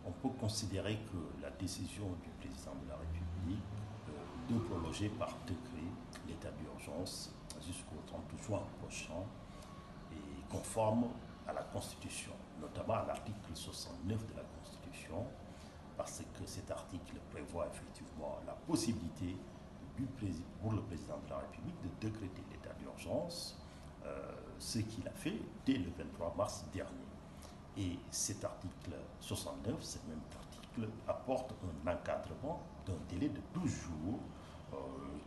on peut considérer que la décision du président de la République de prolonger par décret l'état d'urgence jusqu'au 30 juin prochain est conforme à la Constitution, notamment à l'article 69 de la Constitution, parce que cet article prévoit effectivement la possibilité pour le président de la République de décréter l'état d'urgence, ce qu'il a fait dès le 23 mars dernier. Et cet article 69, ce même article, apporte un encadrement d'un délai de 12 jours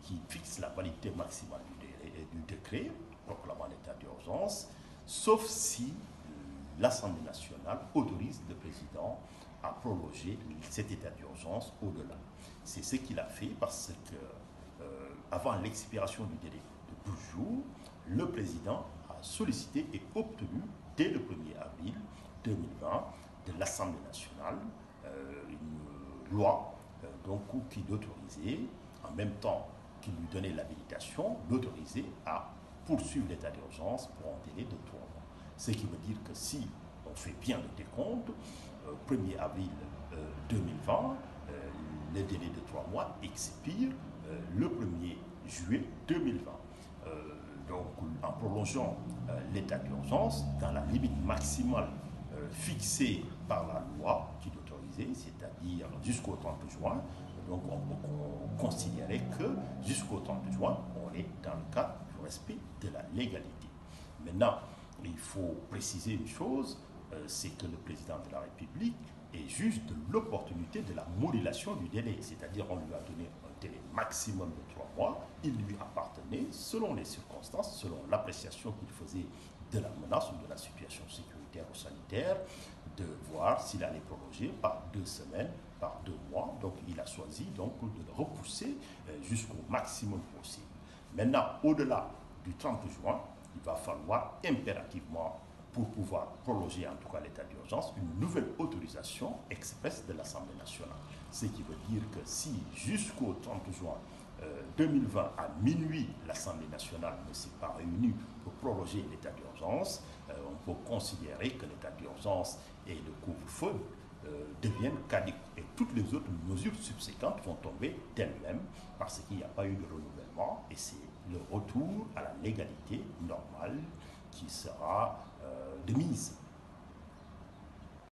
qui fixe la validité maximale du décret proclamant l'état d'urgence, sauf si l'Assemblée nationale autorise le président à prolonger cet état d'urgence au-delà. C'est ce qu'il a fait parce que, avant l'expiration du délai de 12 jours, le président a sollicité et obtenu, dès le 1er avril 2020, de l'Assemblée nationale une loi qui l'autorisait, en même temps qu'il lui donnait l'habilitation, l'autorisait à poursuivre l'état d'urgence pour un délai de 3 mois. Ce qui veut dire que si on fait bien le décompte, 1er avril 2020, le délai de 3 mois expire le 1er juillet 2020. Donc, en prolongeant l'état d'urgence dans la limite maximale fixée par la loi qui l'autorisait, c'est-à-dire jusqu'au 30 juin, donc on peut considérer que jusqu'au 30 juin, on est dans le cadre du respect de la légalité. Maintenant, il faut préciser une chose, c'est que le président de la République est juge de l'opportunité de la modulation du délai, c'est-à-dire on lui a donné un délai maximum de 3 mois, il lui appartenait, selon les circonstances, selon l'appréciation qu'il faisait de la menace ou de la situation sécuritaire ou sanitaire, de voir s'il allait prolonger par 2 semaines, par 2 mois. Donc il a choisi donc de le repousser jusqu'au maximum possible. Maintenant, au-delà du 30 juin, il va falloir impérativement, pour pouvoir prolonger en tout cas l'état d'urgence, une nouvelle autorisation expresse de l'Assemblée nationale. Ce qui veut dire que si jusqu'au 30 juin 2020 à minuit, l'Assemblée nationale ne s'est pas réunie pour prolonger l'état d'urgence, on peut considérer que l'état d'urgence et le couvre-feu deviennent caducs. Et toutes les autres mesures subséquentes vont tomber d'elles-mêmes parce qu'il n'y a pas eu de renouvellement et c'est le retour à la légalité normale qui sera de mise.